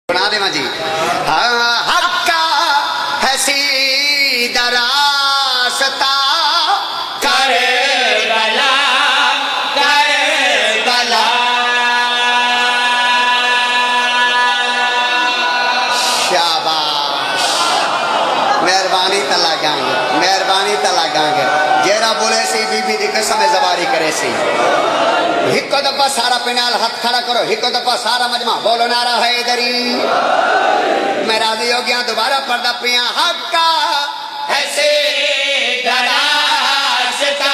بنا دے جی حق کا ہے سیدھا راستہ کربلا کربلا شاباش مہربانی تلا گانگے مہربانی تلا گانگے جیرا بولے سی بی بی دی قسم زواری کرے سی ہکو دفعہ سارا پینال ہاتھ کھڑا کرو ہکو دفعہ سارا مجمع بولو نعرہ حیدری میں راضی ہو گیا دوبارہ پردہ پیا حق کا ہے سیدھا راستہ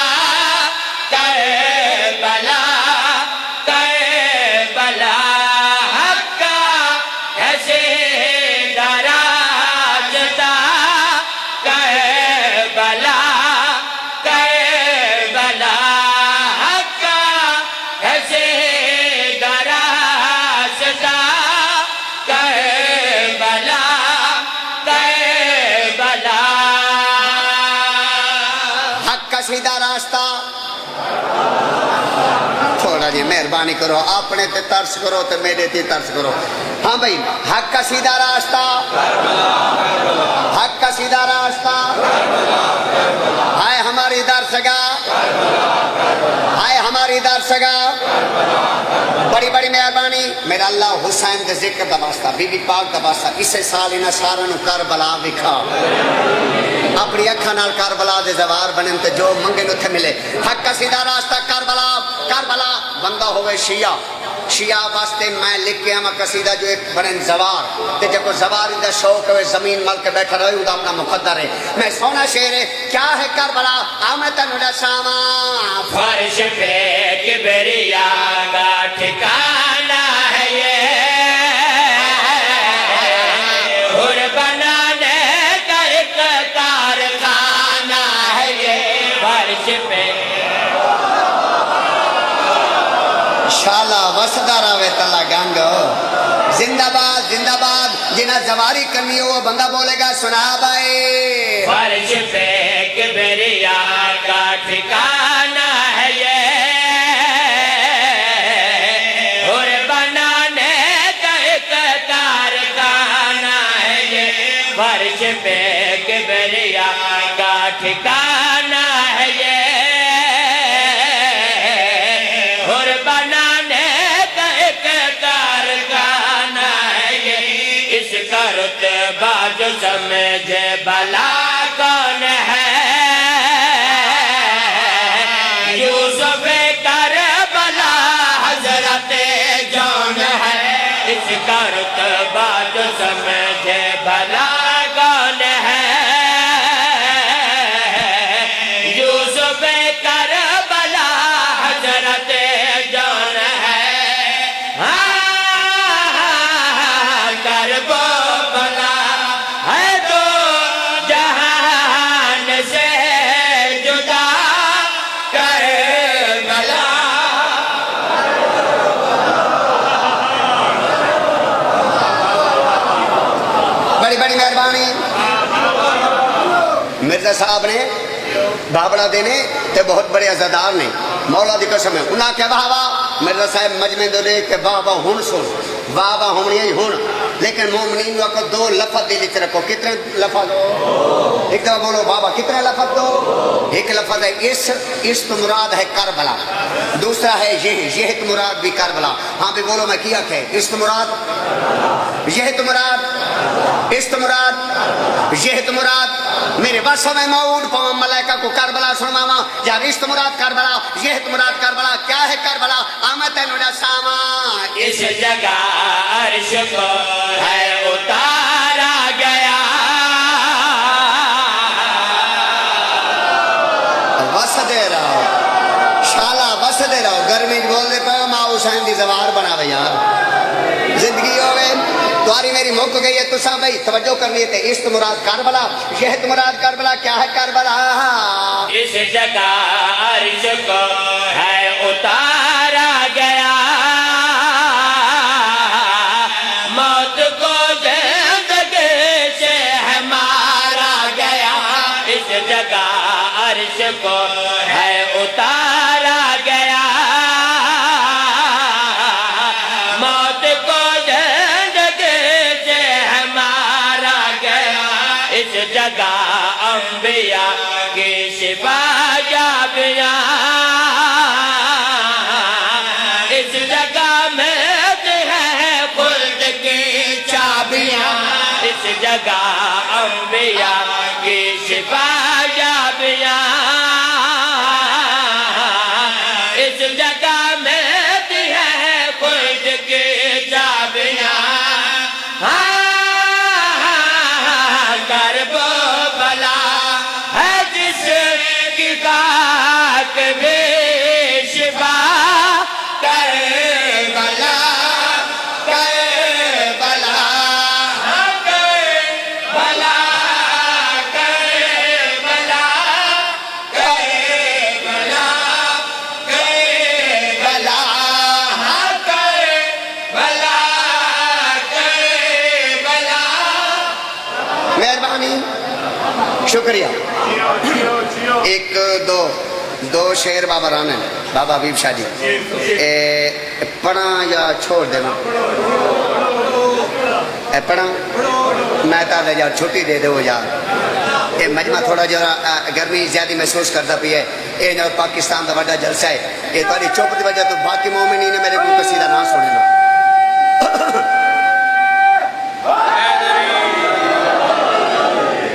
کربلا کربلا حق کا ہے سیدھا راستہ کربلا کربلا حق کا ہے سیدھا راستہ کربلا کربلا حق کا سیدھا راستہ تھوڑا جی مہربانی کرو اپنے تے ترس کرو تے میرے تے ترس کرو ہاں بھائی حق کا سیدھا راستہ حق کا سیدھا راستہ ہائے ہماری در سگا ہائے ہماری در سگا بڑی بڑی مہربانی میرا اللہ حسین دے ذکر دا واسطہ بی بی پاک دا واسطہ اسے سال انہاں سارا نو کربلا دکھا اپنی اکھاں نال کربلا دے زوار بنن تے جو منگے نو تھے ملے حق کا سیدھا راستہ کربلا کربلا بندہ ہوئے شیعہ شیعہ واسطے میں لکھ کے ہمیں قصیدہ جو ایک بنن زوار تے جب کو زوار دا شوق ہوئے زمین مل کے بیٹھا رہے دا اپنا مقدر ہے میں سونا شعر ہے کیا ہے کربلا آمد نوڑا ساما فرش پہ کبریا کا ٹھکانہ ہے یہ ہر بنانے کا ایک کارخانہ ہے یہ فرش پہ شالا وسدہ راوے تلا گانگو زندہ باد جنہ زواری کرنی ہو وہ بندہ بولے گا سنا بھائی فرش پہ کبریا کا ٹھکانہ ہے یہ اور بنانے کا ایک کارخانہ ہے یہ فرش پہ کبریا کا ٹھکانہ ہے یہ اور بنانے کا ایک کارخانہ ہے یہ اس کا رتبہ جو سمجھے بلا کون ہے یوسف کربلا حضرت جون ہے اس کا رتبہ جو سمجھے بلا کون ہے یوسف کربلا حضرت جون ہے کربلا ہے تو جہان سے جدا کربلا بڑی بڑی مہربانی مرزا صاحب نے بابڑا دینے تے بہت بڑے عزادار نے مولا دی قسم ہے انہاں کہا واہ واہ مرزا صاحب مجمع دے دے کہ واہ واہ ہن سن واہ واہ ہونی ہے ہن لیکن مومنین کو دو لفظ دل وچ رکھو کتنے لفظ ایک دفعہ بولو بابا کتنے لفظ دو ایک لفظ ہے اس تو مراد ہے کربلا دوسرا ہے یہ تو مراد بھی کربلا ہاں بھی بولو میں کیا کہ اس تو مراد یہ تو مراد اس تو مراد یہ تو مراد میرے وصف میں موعود پاؤں ملائکہ کو کربلا سنواما یا رشت مراد کربلا یہ تو مراد کربلا کیا ہے کربلا آمد نوڑا ساما اس جگہ عرش کو ہے اتارا گیا وس دے رہو شالا وس دے رہو گرمی بول دے پہ ماں حسین دی زوار بنا یار زندگی ہوئے تواری میری موک گئی ہے تو سا بھائی توجہ کرنی ہے اس تو مراد کربلا یہ تو مراد کربلا کیا ہے کربلا اس جگہ عرش کو ہے اتارا گیا موت کو زندگی سے ہے مارا گیا اس جگہ عرش کو ہے اتارا گیا موت کو زندگی جگہ انبیاء کی شفا جابیاں اس جگہ میں ہے خلد کی چابیاں اس جگہ انبیاء کی شفا جابیاں اس جگہ میں ہے خلد کی چابیاں کرب و بلا ہے جس کی خاک بھی شفا کربلا کربلا کربلا کربلا کربلا کربلا کربلا کربلا مہربانی شکریہ ایک دو شعر بابا رانے بابا حبیب شاہ جی پڑھا یا چھوڑ دینا پڑھا میں تا دے یار چھٹی دے دو یار یہ مجمع تھوڑا جو گرمی زیادہ محسوس کرتا پی ہے یہ جو پاکستان کا بڑا جلسہ ہے یہ تاری چپ کی وجہ تو باقی مومنین نے میرے کو قصیدہ نہ سنے لو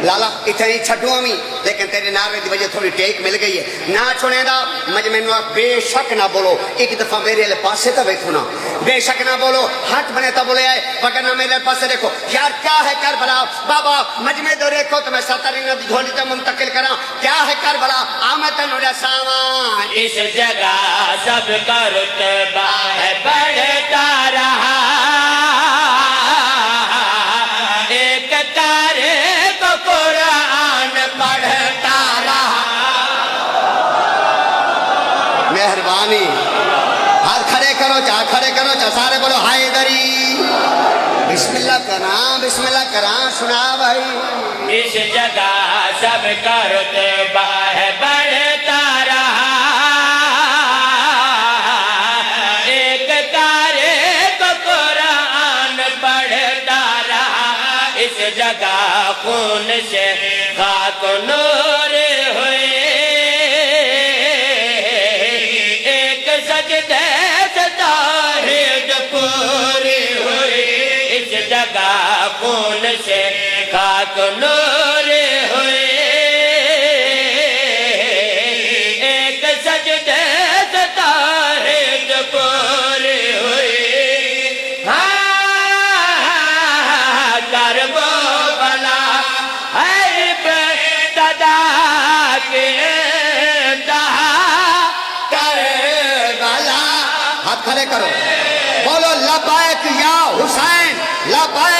لالا اتنا ہی چھٹو ہمیں لیکن تیرے نعرے کی وجہ تھوڑی ٹیک مل گئی ہے نہ چھوڑے دا مجمع بے شک نہ بولو ایک دفعہ میرے لئے پاسے تا بیٹھو نا بے شک نہ بولو ہاتھ بنے تا بولے آئے وگرنہ میرے پاسے دیکھو یار کیا ہے کربلا بابا مجمع دو ریکھو تو میں ساترین دی دھولی تا منتقل کرا کیا ہے کربلا آمتن ہو جساوان اس جگہ سب کا رتبہ ہے بڑھتا رہا ایک تارے کو قرآن پڑھتا رہا مہربانی ہاتھ کھڑے کرو چاہ سارے بولو حیدری بسم اللہ کرا سنا بھائی اس جگہ سب کا رتبہ ہے بڑھتا رہا ایک تارے کو قرآن پڑھتا رہا اس جگہ خون سے خاک نور ہوئے ایک سجدے سے توحید پوری ہوئی اس جگہ خون سے خاک نور ہوئے ایک سجدے سے توحید پوری ہوئی کرب و بلا ہے ابتدا کے انتہا کربلا ہاتھ کھڑے کرو بولو لبیک یا حسین لبیک